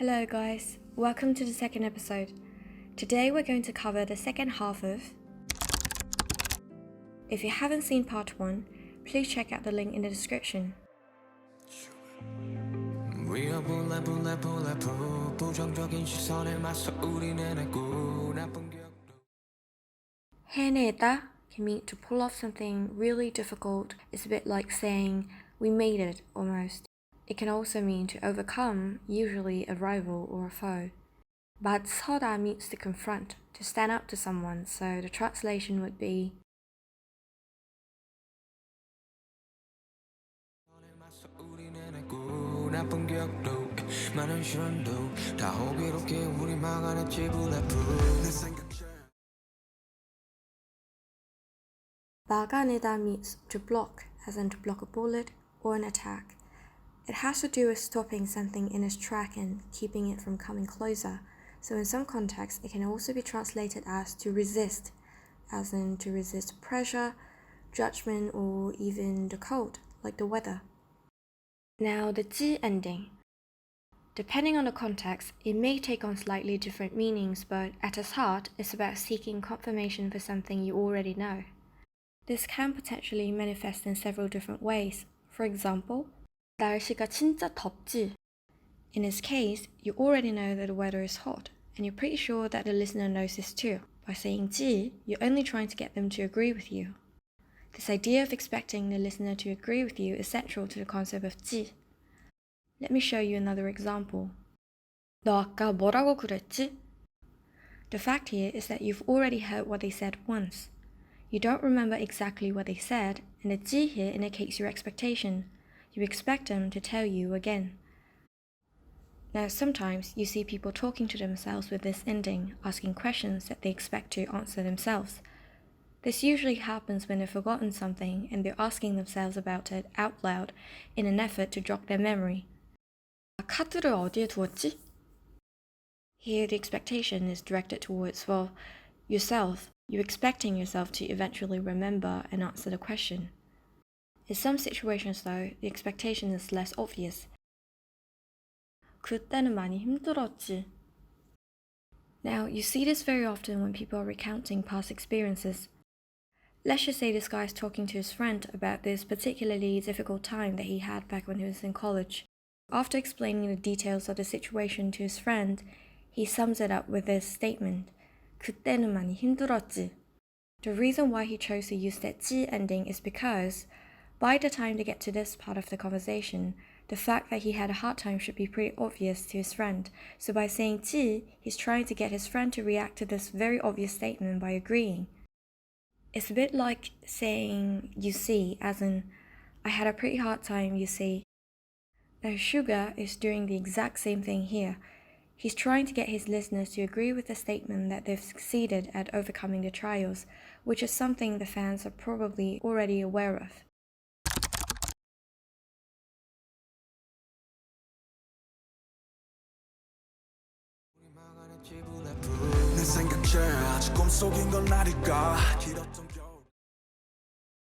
Hello guys, welcome to the second episode. Today we're going to cover the second half of... If you haven't seen part 1, please check out the link in the description. 해내다 can mean to pull off something really difficult. It's a bit like saying, we made it, almost. It can also mean to overcome, usually a rival or a foe. 맞서다 means to confront, to stand up to someone, so the translation would be 막아내다 means to block, as in to block a bullet or an attack. It has to do with stopping something in its track and keeping it from coming closer. So in some contexts, it can also be translated as to resist, as in to resist pressure, judgment, or even the cold, like the weather. Now the 지 ending. Depending on the context, it may take on slightly different meanings, but at its heart, it's about seeking confirmation for something you already know. This can potentially manifest in several different ways. For example, 날씨가 진짜 덥지. In this case, you already know that the weather is hot, and you're pretty sure that the listener knows this too. By saying 지, you're only trying to get them to agree with you. This idea of expecting the listener to agree with you is central to the concept of 지. Let me show you another example. 너 아까 뭐라고 그랬지? The fact here is that you've already heard what they said once. You don't remember exactly what they said, and the 지 here indicates your expectation. You expect them to tell you again. Now, sometimes you see people talking to themselves with this ending, asking questions that they expect to answer themselves. This usually happens when they've forgotten something and they're asking themselves about it out loud in an effort to jog their memory. 카드를 어디에 두었지? Here the expectation is directed towards, well, yourself. You're expecting yourself to eventually remember and answer the question. In some situations though, the expectation is less obvious. 그때는 많이 힘들었지. Now, you see this very often when people are recounting past experiences. Let's just say this guy is talking to his friend about this particularly difficult time that he had back when he was in college. After explaining the details of the situation to his friend, he sums it up with this statement, 그때는 많이 힘들었지. The reason why he chose to use that 지 ending is because by the time they get to this part of the conversation, the fact that he had a hard time should be pretty obvious to his friend. So by saying 지, he's trying to get his friend to react to this very obvious statement by agreeing. It's a bit like saying you see, as in, I had a pretty hard time, you see. Now Sugar is doing the exact same thing here. He's trying to get his listeners to agree with the statement that they've succeeded at overcoming the trials, which is something the fans are probably already aware of.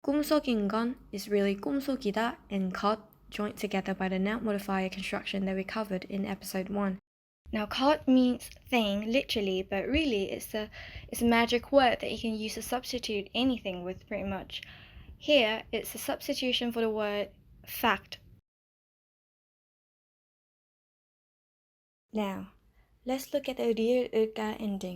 꿈속인 건 is really 꿈속이다 and 것 joined together by the noun modifier construction that we covered in episode 1. Now 것 means thing literally, but really it's a magic word that you can use to substitute anything with pretty much. Here it's a substitution for the word fact. Now, let's look at the 리을을까 ending.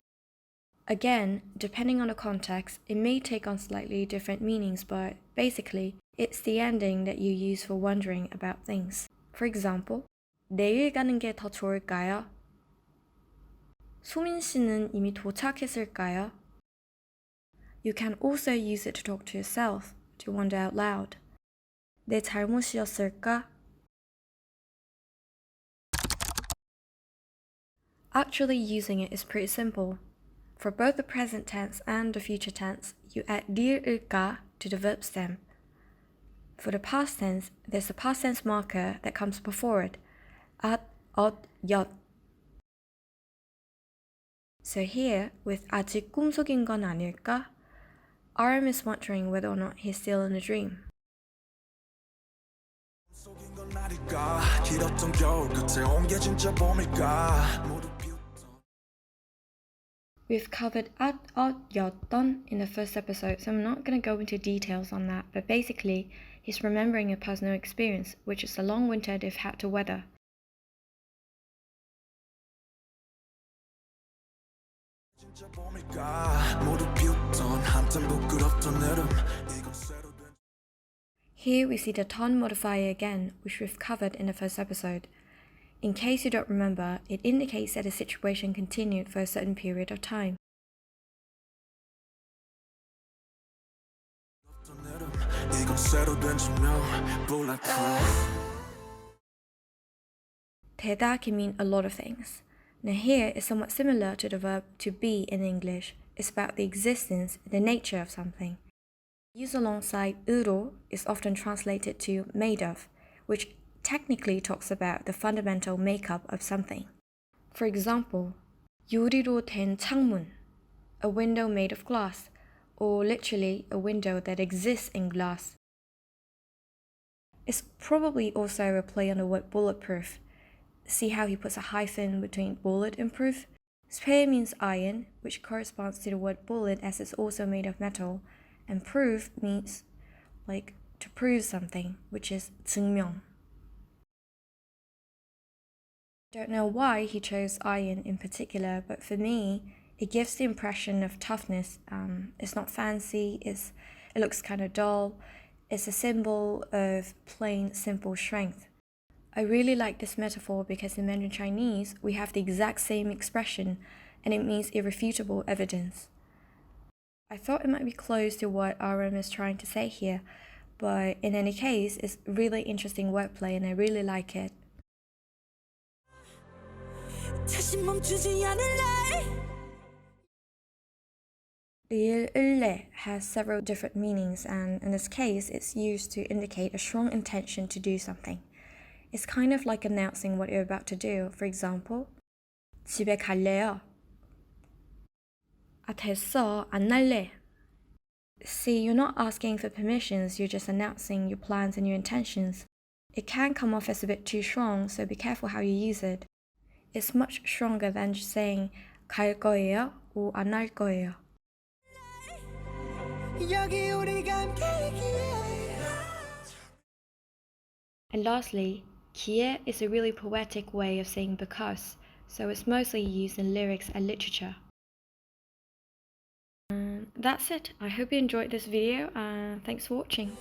Again, depending on the context, it may take on slightly different meanings, but basically, it's the ending that you use for wondering about things. For example, 내일 가는 게 더 좋을까요? 소민 씨는 이미 도착했을까요? You can also use it to talk to yourself, to wonder out loud. 내 잘못이었을까? Actually using it is pretty simple. For both the present tense and the future tense, you add 리을을까 to the verb stem. For the past tense, there's a past tense marker that comes before it, at, 엇, 엿. So here, with 아직 꿈속인 건 아닐까? RM is wondering whether or not he's still in a dream. We've covered 였던 in the first episode, so I'm not going to go into details on that, but basically, he's remembering a personal experience, which is the long winter they've had to weather. Here we see the ton modifier again, which we've covered in the first episode. In case you don't remember, it indicates that the situation continued for a certain period of time. 되다 can mean a lot of things. Now here is somewhat similar to the verb to be in English. It's about the existence, the nature of something. Used alongside 으로 is often translated to made of, which technically talks about the fundamental makeup of something. For example, 유리로 된 창문, a window made of glass, or literally a window that exists in glass. It's probably also a play on the word bulletproof. See how he puts a hyphen between bullet and proof? Spare means iron, which corresponds to the word bullet as it's also made of metal, and proof means like to prove something, which is 증명. Don't know why he chose iron in particular, but for me, it gives the impression of toughness. It's not fancy, it looks kind of dull. It's a symbol of plain, simple strength. I really like this metaphor because in Mandarin Chinese, we have the exact same expression, and it means irrefutable evidence. I thought it might be close to what RM is trying to say here, but in any case, it's really interesting wordplay and I really like it. 을래 has several different meanings, and in this case, it's used to indicate a strong intention to do something. It's kind of like announcing what you're about to do. For example, 집에 갈래요? 됐어, 안 날래. See, you're not asking for permissions, you're just announcing your plans and your intentions. It can come off as a bit too strong, so be careful how you use it. It's much stronger than just saying 갈 거예요 or 안 할 거예요. And lastly, 기에 is a really poetic way of saying because, so it's mostly used in lyrics and literature. That's it. I hope you enjoyed this video. Thanks for watching.